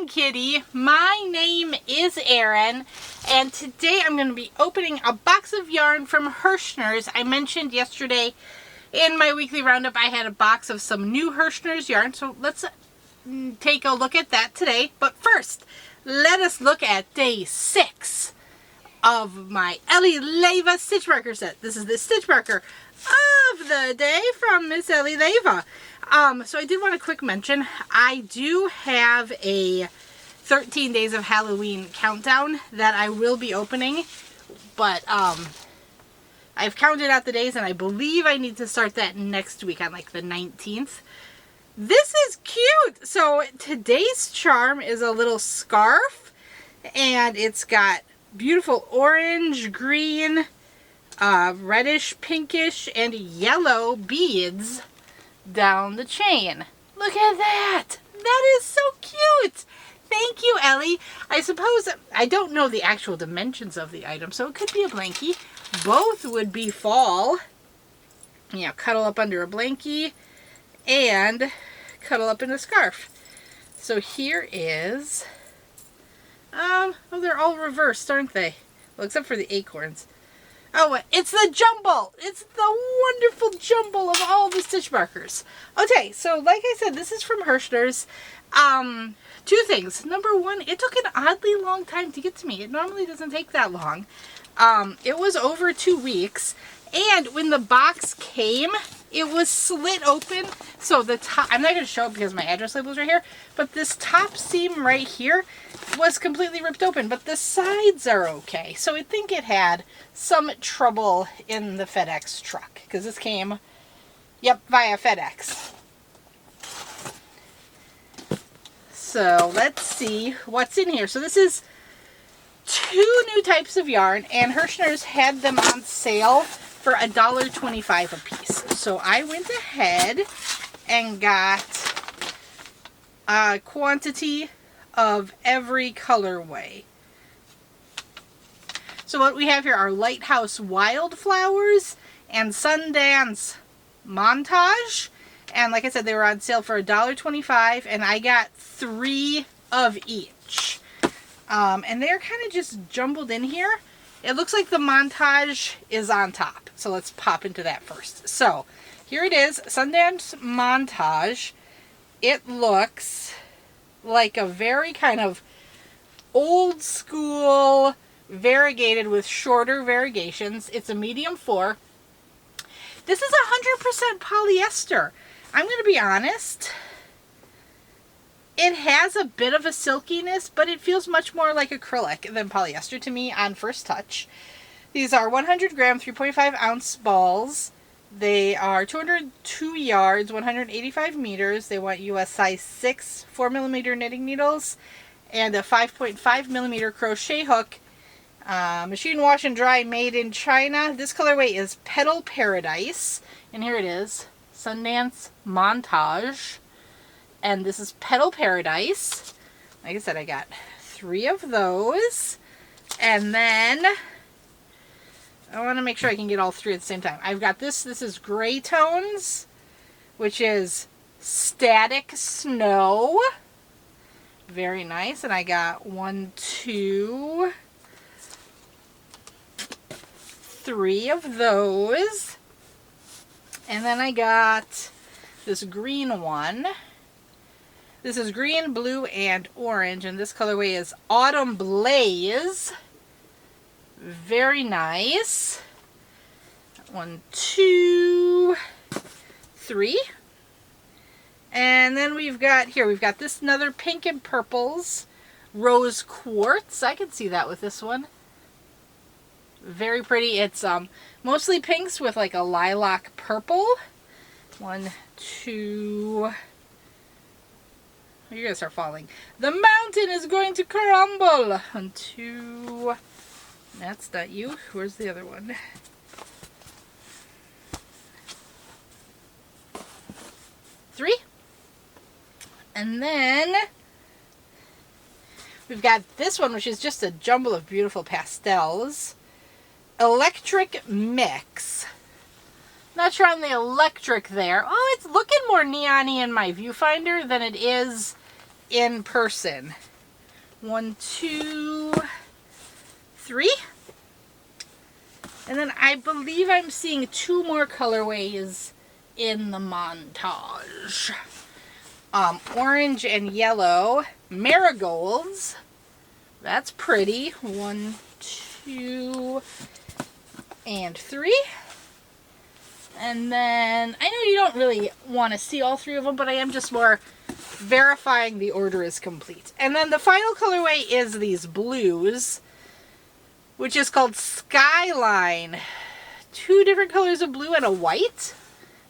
Krafting Kitty. My name is Erin, and today I'm going to be opening a box of yarn from Herrschners. I mentioned yesterday in my weekly roundup I had a box of some new Herrschners yarn, so let's take a look at that today. But first, let us look at day 6 of my Ellie Leva stitch marker set. This is the stitch marker of the day from Miss Ellie Leva. So I did want a quick mention. I do have a 13 days of Halloween countdown that I will be opening, but I've counted out the days and I believe I need to start that next week on like the 19th. This is cute. So today's charm is a little scarf, and it's got beautiful orange, green, reddish, pinkish, and yellow beads down the chain. Look at that! That is so cute! Thank you, Ellie. I suppose, I don't know the actual dimensions of the item, so it could be a blankie. Both would be fall. Yeah, cuddle up under a blankie and cuddle up in a scarf. So here is, oh, they're all reversed, aren't they? Well, except for the acorns. Oh, it's the jumble! It's the wonderful jumble of all the stitch markers. Okay, so like I said, this is from Herrschners. Two things. Number one, it took an oddly long time to get to me. It normally doesn't take that long. It was over 2 weeks, and when the box came, it was slit open. So the top, I'm not going to show it because my address label is right here, but this top seam right here was completely ripped open, but the sides are okay. So I think it had some trouble in the FedEx truck, because this came, yep, via FedEx. So let's see what's in here. So this is 2 new types of yarn, and Herrschners had them on sale for $1.25 a piece. So I went ahead and got a quantity of every colorway. So what we have here are Lighthouse Wildflowers and Sundance Montage. And like I said, they were on sale for $1.25, and I got 3 of each. And they're kind of just jumbled in here. It looks like the Montage is on top. So let's pop into that first. So here it is, Sundance Montage. It looks like a very kind of old school variegated with shorter variegations. It's a medium 4. This is 100% polyester. I'm going to be honest. It has a bit of a silkiness, but it feels much more like acrylic than polyester to me on first touch. These are 100 gram, 3.5 ounce balls. They are 202 yards, 185 meters. They want US size 6 4mm knitting needles and a 5.5mm crochet hook. Machine wash and dry, made in China. This colorway is Petal Paradise, and here it is, Sundance Montage. And this is Petal Paradise. Like I said, I got 3 of those. And then I want to make sure I can get all 3 at the same time. I've got this. This is Gray Tones, which is Static Snow. Very nice. And I got 1, 2, 3 of those. And then I got this green one. This is green, blue, and orange, and this colorway is Autumn Blaze. Very nice. 1, 2, 3. And then we've got this another pink and purples, Rose Quartz. I can see that with this one. Very pretty. It's mostly pinks with like a lilac purple. 1, 2. You're going to start falling. The mountain is going to crumble. 1, 2. That's not you. Where's the other one? 3. And then we've got this one, which is just a jumble of beautiful pastels. Electric Mix. Not sure on the electric there. Oh, it's looking more neon-y in my viewfinder than it is in person. 1, 2, 3. And then I believe I'm seeing 2 more colorways in the montage. Orange and yellow marigolds. That's pretty. 1, 2, and 3. And then, I know you don't really want to see all 3 of them, but I am just more verifying the order is complete. And then the final colorway is these blues, which is called Skyline. 2 different colors of blue and a white.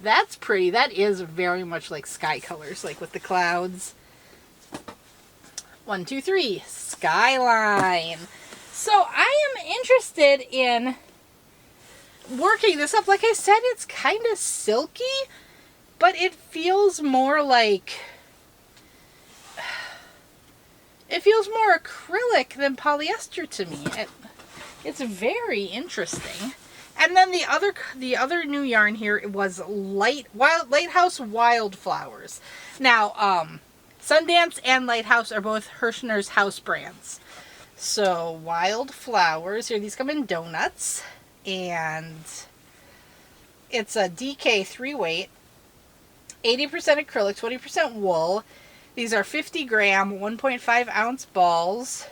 That's pretty. That is very much like sky colors, like with the clouds. 1, 2, 3. Skyline. So I am interested in working this up. Like I said, it's kind of silky, but it feels more like, it feels more acrylic than polyester to me. It's very interesting. And then the other new yarn here was Lighthouse Wildflowers. Now, Sundance and Lighthouse are both Herrschners house brands. So Wildflowers, here these come in donuts, and it's a DK 3-weight, 80% acrylic, 20% wool. These are 50 gram, 1.5 ounce balls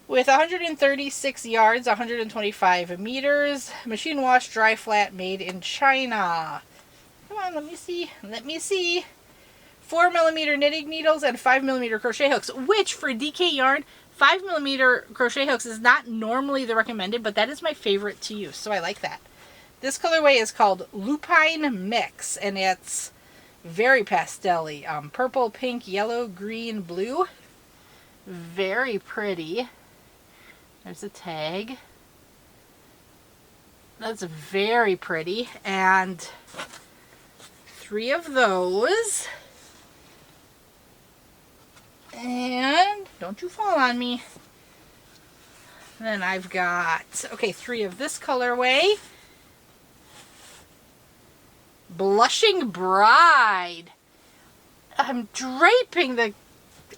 with 136 yards, 125 meters, machine wash, dry flat, made in China. Come on, let me see. Let me see. 4mm knitting needles and 5mm crochet hooks, which for DK yarn, 5mm crochet hooks is not normally the recommended, but that is my favorite to use, so I like that. This colorway is called Lupine Mix, and it's very pastel-y. Purple, pink, yellow, green, blue. Very pretty. There's a tag. That's very pretty. And 3 of those. And don't you fall on me. Then I've got, okay, 3 of this colorway. Blushing Bride. I'm draping the,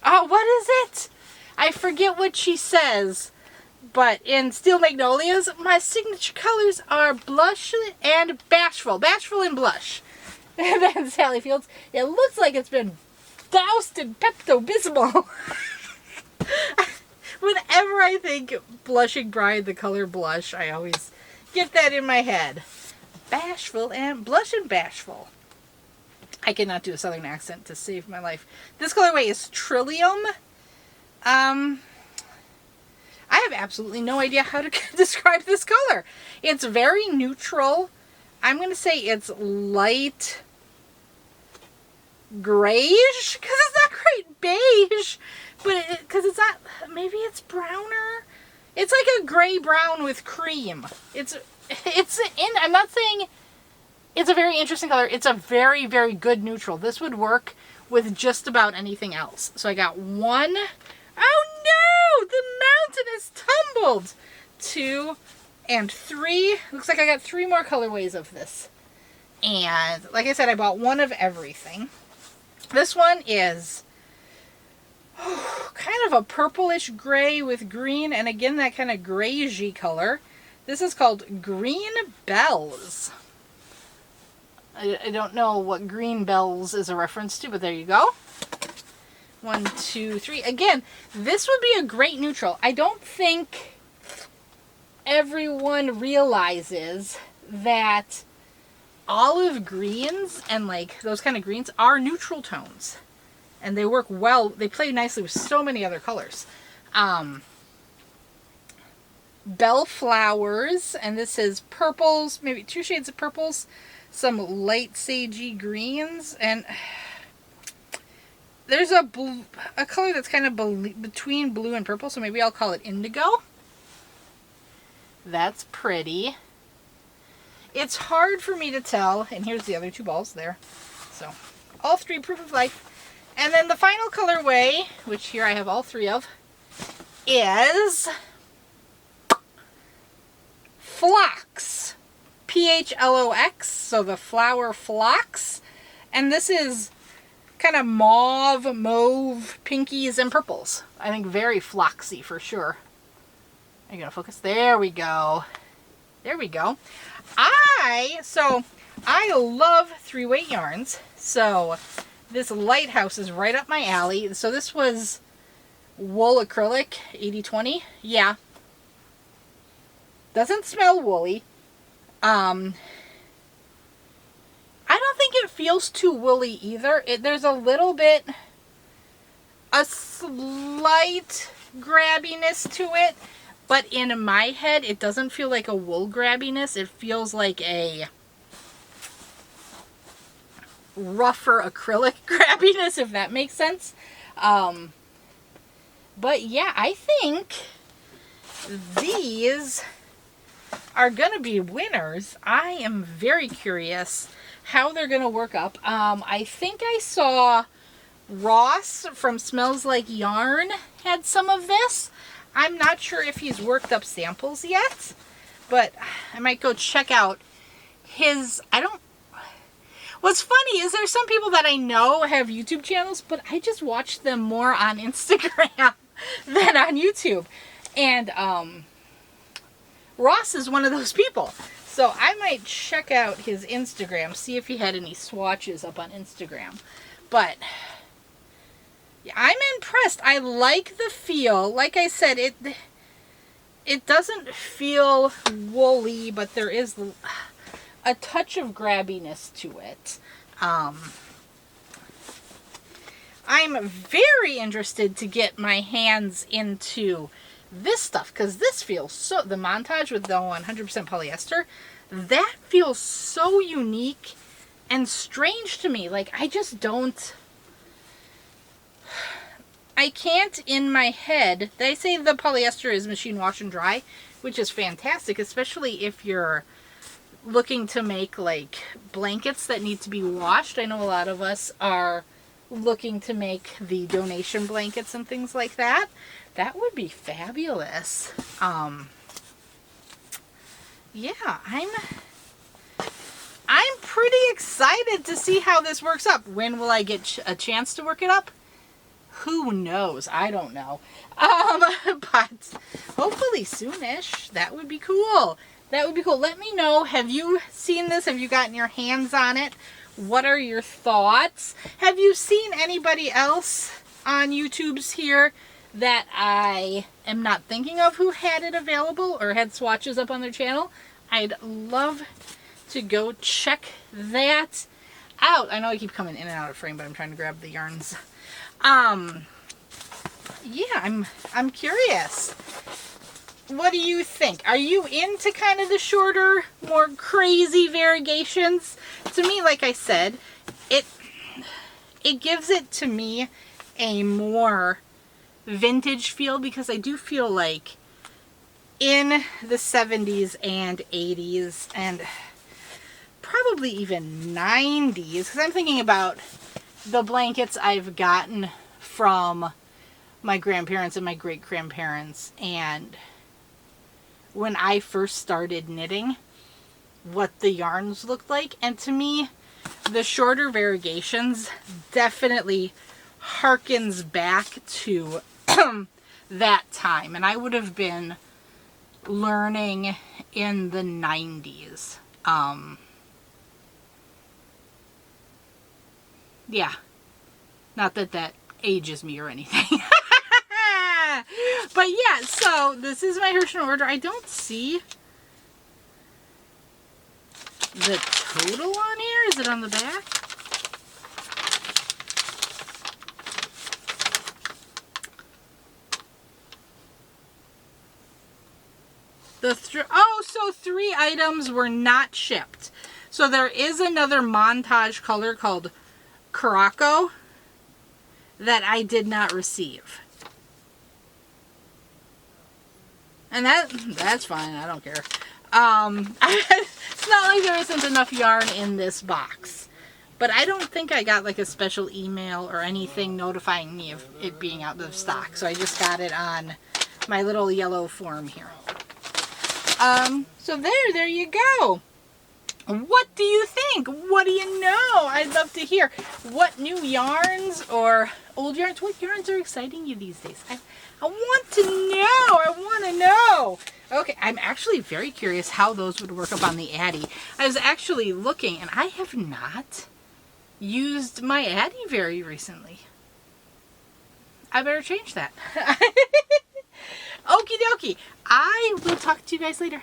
oh, what is it? I forget what she says. But in Steel Magnolias, my signature colors are blush and bashful. Bashful and blush. And then Sally Fields, it looks like it's been doused in Pepto-Bismol. Whenever I think Blushing Bride, the color blush, I always get that in my head. Bashful and blush and bashful. I cannot do a southern accent to save my life. This colorway is Trillium. I have absolutely no idea how to describe this color. It's very neutral. I'm going to say it's light grayish, because it's not quite beige, but because it's not, maybe it's browner. It's like a gray brown with cream. I'm not saying it's a very interesting color. It's a very, very good neutral. This would work with just about anything else. So I got 1. Oh no! The mountain has tumbled! 2 and 3. Looks like I got 3 more colorways of this. And like I said, I bought 1 of everything. This one is kind of a purplish gray with green, and again that kind of grayish color. This is called Green Bells. I don't know what Green Bells is a reference to, but there you go. 1, 2, 3. Again, this would be a great neutral. I don't think everyone realizes that olive greens and like those kind of greens are neutral tones. And they work well. They play nicely with so many other colors. Bellflowers, and this is purples, maybe 2 shades of purples, some light sagey greens, and there's a color that's kind of between blue and purple, so maybe I'll call it indigo. That's pretty. It's hard for me to tell, and here's the other 2 balls there. So, all 3 proof of life. And then the final colorway, which here I have all 3 of, is Phlox. Phlox, so the flower phlox. And this is kind of mauve, pinkies, and purples. I think very floxy for sure. Are you gonna focus? There we go. There we go. So I love 3-weight yarns. So this Lighthouse is right up my alley. So this was wool acrylic, 80/20. Yeah. Doesn't smell woolly. I don't think it feels too woolly either. There's a little bit, a slight grabbiness to it, but in my head, it doesn't feel like a wool grabbiness. It feels like a rougher acrylic grabbiness, if that makes sense. But yeah, I think these are going to be winners. I am very curious how they're going to work up. I think I saw Ross from Smells Like Yarn had some of this. I'm not sure if he's worked up samples yet, but I might go check out his, what's funny is there's some people that I know have YouTube channels, but I just watch them more on Instagram than on YouTube. And Ross is one of those people. So I might check out his Instagram, see if he had any swatches up on Instagram. But yeah, I'm impressed. I like the feel. Like I said, it doesn't feel woolly, but there is a touch of grabbiness to it. I'm very interested to get my hands into this stuff, because this feels so, the Montage with the 100% polyester, that feels so unique and strange to me. Like, I just don't, I can't in my head, they say the polyester is machine wash and dry, which is fantastic, especially if you're looking to make like blankets that need to be washed. I know a lot of us are looking to make the donation blankets and things like that. That would be fabulous. Yeah, I'm pretty excited to see how this works up. When will I get a chance to work it up? Who knows? I don't know. But hopefully soonish. That would be cool. That would be cool. Let me know. Have you seen this? Have you gotten your hands on it? What are your thoughts? Have you seen anybody else on YouTube's here that I am not thinking of who had it available or had swatches up on their channel? I'd love to go check that out. I know I keep coming in and out of frame, but I'm trying to grab the yarns. Yeah, I'm curious. What do you think? Are you into kind of the shorter, more crazy variegations? To me, like I said, it gives it to me a more vintage feel, because I do feel like in the 70s and 80s and probably even 90s, because I'm thinking about the blankets I've gotten from my grandparents and my great-grandparents, and when I first started knitting, what the yarns looked like. And to me, the shorter variegations definitely harkens back to that time. And I would have been learning in the 90s. Yeah. Not that that ages me or anything. But yeah, so this is my Herrschner order. I don't see the total on here. Is it on the back? So 3 items were not shipped. So there is another Montage color called Caraco that I did not receive. And that's fine. I don't care. It's not like there isn't enough yarn in this box. But I don't think I got like a special email or anything notifying me of it being out of stock. So I just got it on my little yellow form here. So there you go. What do you think? What do you know? I'd love to hear. What new yarns or old yarns, what yarns are exciting you these days? I want to know. I want to know. Okay, I'm actually very curious how those would work up on the Addy. I was actually looking, and I have not used my Addy very recently. I better change that. Okie dokie. I will talk to you guys later.